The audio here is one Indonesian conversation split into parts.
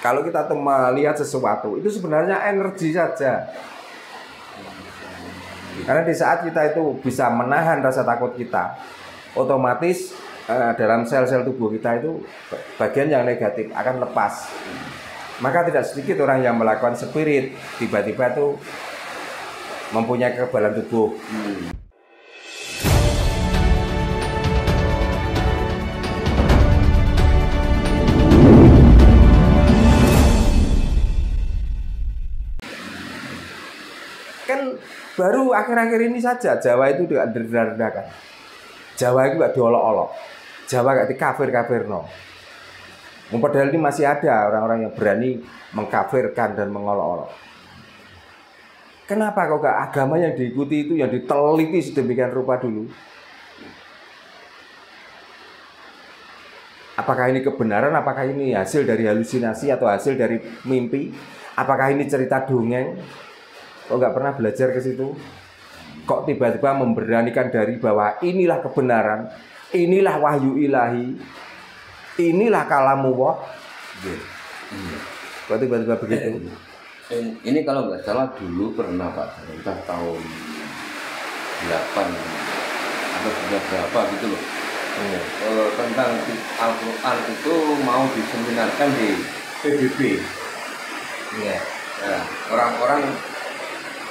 Kalau kita tuh melihat sesuatu itu sebenarnya energi saja. Karena di saat kita itu bisa menahan rasa takut kita, otomatis dalam sel-sel tubuh kita itu bagian yang negatif akan lepas. Maka tidak sedikit orang yang melakukan spirit tiba-tiba tuh mempunyai kekebalan tubuh. Kan baru akhir-akhir ini saja Jawa itu tidak direndahkan. Jawa itu gak diolok-olok. Jawa gak dikafir-kafir no. Padahal ini masih ada orang-orang yang berani mengkafirkan dan mengolok-olok. Kenapa kok gak agama yang diikuti itu yang diteliti sedemikian rupa dulu? Apakah ini kebenaran? Apakah ini hasil dari halusinasi atau hasil dari mimpi? Apakah ini cerita dongeng? Kok nggak pernah belajar ke situ? Kok tiba-tiba memberanikan dari bahwa inilah kebenaran, inilah wahyu ilahi, inilah kalamullah? Kok tiba-tiba begitu? Ini kalau nggak salah dulu pernah Pak, entah tahun 8 atau berapa gitu loh. Tentang Al-Quran itu mau diseminarkan di PBB. Iya. Nah, orang-orang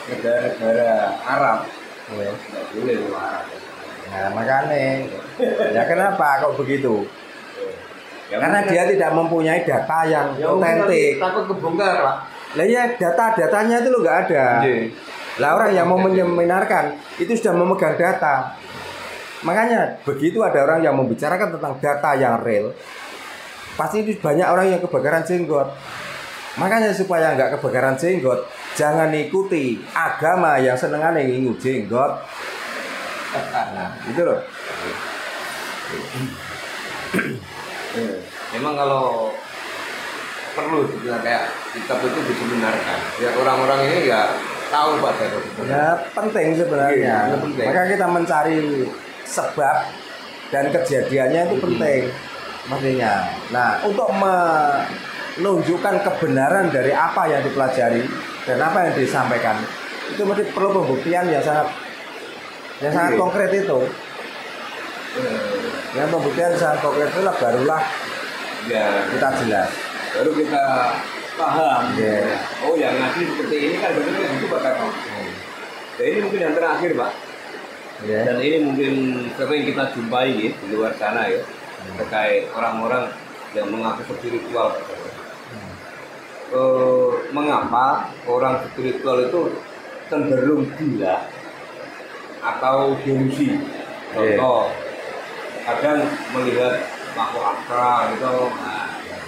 negara-negara Arab nggak boleh luar Arab. Nah makanya, ya kenapa kok begitu? Ya, karena dia tidak mempunyai data yang otentik. Takut kebongkar Pak. Lah ya data-datanya itu lo nggak ada. Lah orang yang mau menyeminarkan itu sudah memegang data. Makanya begitu ada orang yang membicarakan tentang data yang real, pasti itu banyak orang yang kebakaran jenggot. Makanya supaya nggak kebakaran jenggot, jangan ikuti agama yang senengannya ngingu jenggot. Nah, itu loh. Memang kalau perlu kayak kitab itu diseminarkan, ya orang-orang ini nggak tahu Pak. Ya penting sebenarnya. Ya, penting. Maka kita mencari sebab dan kejadiannya itu penting, maksudnya. Nah, untuk menunjukkan kebenaran dari apa yang dipelajari dan apa yang disampaikan itu mesti perlu pembuktian yang sangat konkret itu. Yang pembuktian sangat konkret itu barulah ya, kita jelas. Baru kita paham. Yeah. Oh yang ngaji seperti ini kan benar itu Pak Kakak. Dan ini mungkin yang terakhir Pak. Yeah. Dan ini mungkin sering kita jumpai ya di luar sana ya terkait orang-orang yang mengaku spiritual. Mengapa orang spiritual itu cenderung gila atau delusi? Contoh, kadang melihat makhluk astral gitu,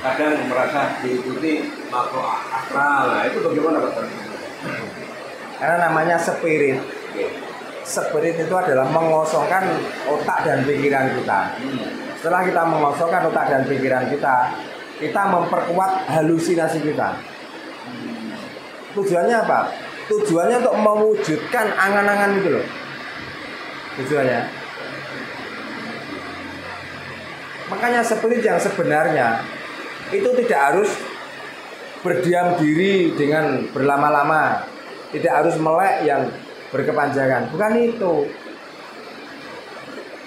kadang merasa diikuti makhluk astral. Nah itu bagaimana Pak? Karena namanya spirit. Spirit itu adalah mengosongkan otak dan pikiran kita. Setelah kita mengosongkan otak dan pikiran kita memperkuat halusinasi kita. Tujuannya apa? Tujuannya untuk mewujudkan angan-angan itu loh. Tujuannya. Makanya spirit yang sebenarnya itu tidak harus berdiam diri dengan berlama-lama, tidak harus melek yang berkepanjangan. Bukan itu.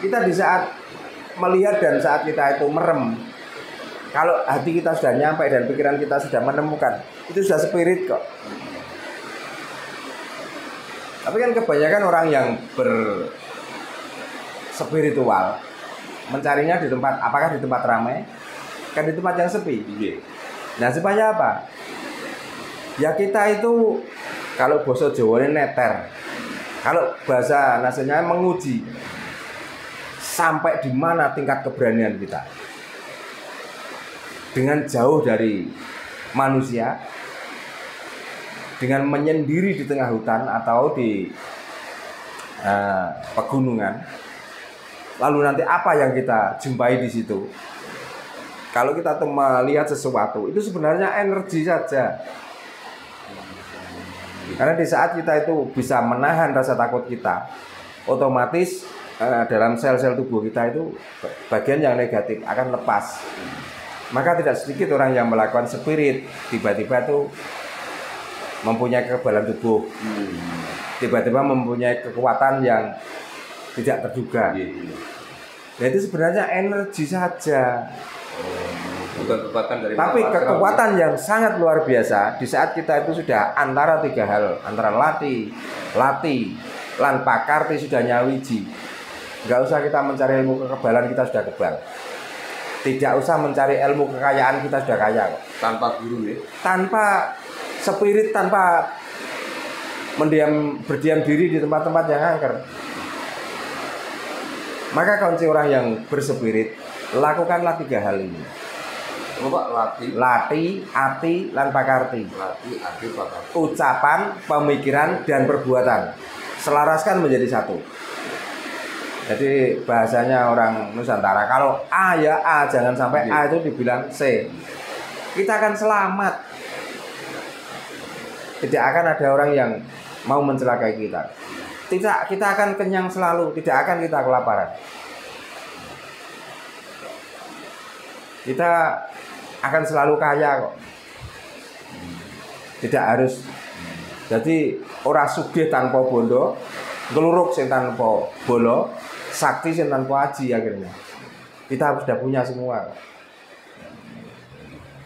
Kita di saat melihat dan saat kita itu merem, kalau hati kita sudah nyampe dan pikiran kita sudah menemukan, itu sudah spirit kok. Tapi kan kebanyakan orang yang berspiritual mencarinya di tempat, apakah di tempat ramai, kan di tempat yang sepi. Nah supaya apa? Ya kita itu kalau bahasa Jawa ini neter, kalau bahasa nasionalnya menguji sampai di mana tingkat keberanian kita. Dengan jauh dari manusia, dengan menyendiri di tengah hutan atau di pegunungan, lalu nanti apa yang kita jumpai di situ? Kalau kita tuh melihat sesuatu itu sebenarnya energi saja. Karena di saat kita itu bisa menahan rasa takut kita, otomatis dalam sel-sel tubuh kita itu bagian yang negatif akan lepas. Maka tidak sedikit orang yang melakukan spirit tiba-tiba tuh mempunyai kekebalan tubuh, tiba-tiba mempunyai kekuatan yang tidak terduga. Nah itu sebenarnya energi saja, bukan kekuatan dari tapi kekuatan yang sangat luar biasa di saat kita itu sudah antara tiga hal, antara latih, lan pakarti sudah nyawiji. Nggak usah kita mencari ilmu kekebalan, kita sudah kebal. Tidak usah mencari ilmu kekayaan, kita sudah kaya kok. Tanpa guru ya? Tanpa spirit, tanpa berdiam diri di tempat-tempat yang angker. Maka kunci orang yang berspirit, lakukanlah tiga hal ini. Coba latih, ati, lan pakarti. Ucapan, pemikiran, dan perbuatan selaraskan menjadi satu. Jadi bahasanya orang Nusantara, kalau A ya A, jangan sampai A itu dibilang C. Kita akan selamat. Tidak akan ada orang yang mau mencelakai kita. Tidak, kita akan kenyang selalu, tidak akan kita kelaparan. Kita akan selalu kaya kok. Tidak harus. Jadi ora sugih tanpa bondo, ngeluruk sing tanpa bolo, sakti sing tanpa aji akhirnya. Kita sudah punya semua.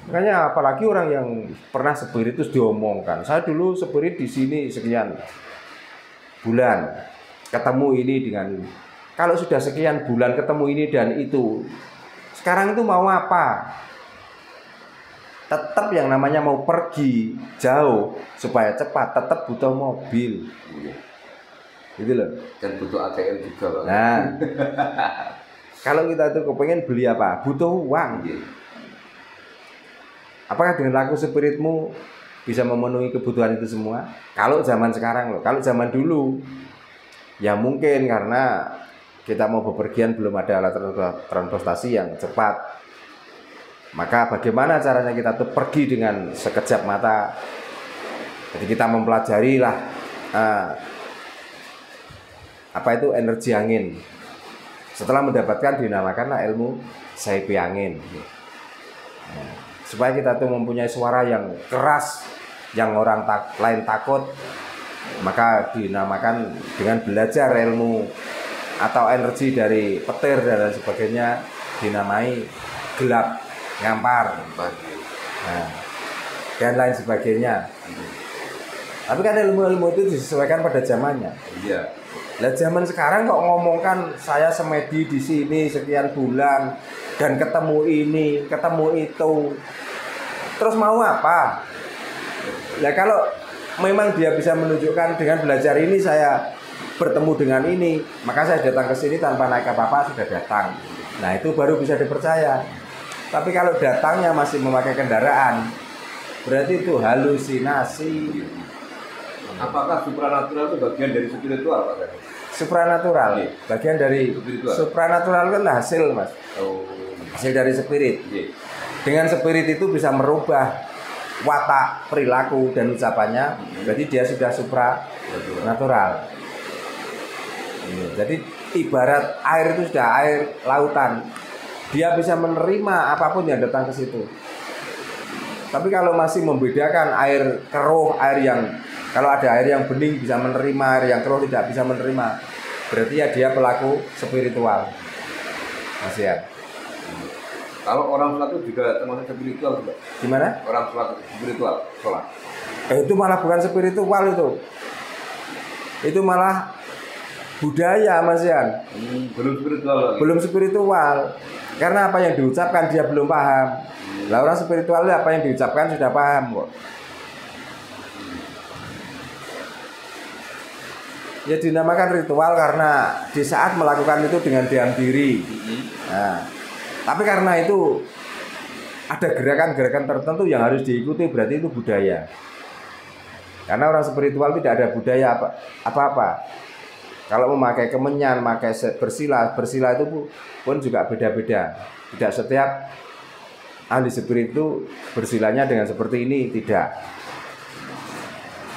Makanya apalagi orang yang pernah spirit itu diomongkan. Saya dulu spirit di sini sekian bulan, ketemu ini dengan ini. Kalau sudah sekian bulan ketemu ini dan itu, sekarang itu mau apa? Tetap yang namanya mau pergi jauh supaya cepat, tetap butuh mobil. Gitu loh. Dan butuh ATM juga loh. Nah, kalau kita tuh kepengen beli apa? Butuh uang. Apakah dengan laku spiritmu bisa memenuhi kebutuhan itu semua? Kalau zaman sekarang loh, kalau zaman dulu ya mungkin karena kita mau bepergian belum ada alat transportasi yang cepat. Maka bagaimana caranya kita tuh pergi dengan sekejap mata? Jadi kita mempelajari lah apa itu energi angin. Setelah mendapatkan dinamakanlah ilmu saipi angin. Supaya kita tuh mempunyai suara yang keras, yang orang lain takut, maka dinamakan dengan belajar ilmu atau energi dari petir dan lain sebagainya dinamai gelap, ngampar, nah, dan lain sebagainya. Tapi kan ilmu-ilmu itu disesuaikan pada zamannya. Iya. Lah zaman sekarang kok ngomongkan saya semedi di sini sekian bulan dan ketemu ini, ketemu itu. Terus mau apa? Nah kalau memang dia bisa menunjukkan dengan belajar ini saya bertemu dengan ini, maka saya datang ke sini tanpa naik apa-apa sudah datang. Nah itu baru bisa dipercaya. Tapi kalau datangnya masih memakai kendaraan, berarti itu halusinasi. Apakah supranatural itu bagian dari spiritual, Pak? Supranatural, bagian dari supranatural kan hasil, Mas. Hasil dari spirit. Dengan spirit itu bisa merubah watak, perilaku dan ucapannya. Berarti dia sudah supranatural. Jadi ibarat air itu sudah air lautan. Dia bisa menerima apapun yang datang ke situ. Tapi kalau masih membedakan air keruh, air yang kalau ada air yang bening bisa menerima, air yang keruh tidak bisa menerima, berarti ya dia pelaku spiritual. Masih ya. Kalau orang sholat itu juga termasuk spiritual juga. Gimana? Orang sholat spiritual, sholat. Itu malah bukan spiritual itu. Itu malah budaya, Mas Yan. Belum spiritual lagi. Belum spiritual. Karena apa yang diucapkan dia belum paham. Lah orang spiritual apa yang diucapkan sudah paham kok. Ya dinamakan ritual karena di saat melakukan itu dengan diam diri. Nah, tapi karena itu ada gerakan-gerakan tertentu yang harus diikuti, berarti itu budaya. Karena orang spiritual tidak ada budaya apa-apa. Kalau memakai kemenyan, memakai bersila itu pun juga beda-beda. Tidak setiap ahli spirit itu bersilanya dengan seperti ini, tidak.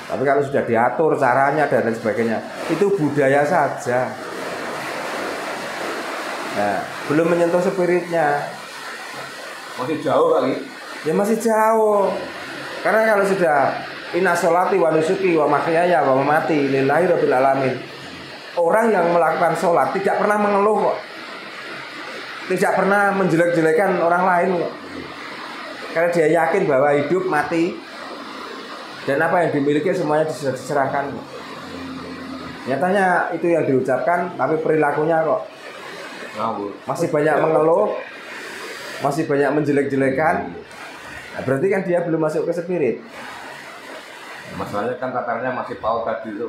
Tapi kalau sudah diatur caranya dan lain sebagainya, itu budaya saja. Nah, belum menyentuh spiritnya. Masih jauh kali. Ya masih jauh. Karena kalau sudah inna sholati wa nusuki wa mahyaya wa mamati lillahi rabbil alamin. Orang yang melakukan sholat tidak pernah mengeluh kok. Tidak pernah menjelek-jelekan orang lain kok. Karena dia yakin bahwa hidup mati dan apa yang dimiliki semuanya diserahkan. Nyatanya itu yang diucapkan, tapi perilakunya kok masih banyak mengeluh, masih banyak menjelek-jelekan. Nah, berarti kan dia belum masuk ke spirit. Masalahnya kan tatarannya masih PAUD tadi itu.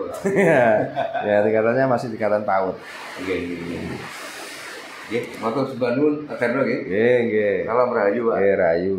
Ya, tingkatannya masih tingkatan PAUD. Oke. Nggih, matur sembah nuwun, atur nggih. Nggih. Salam rahayu, Pak. Rahayu.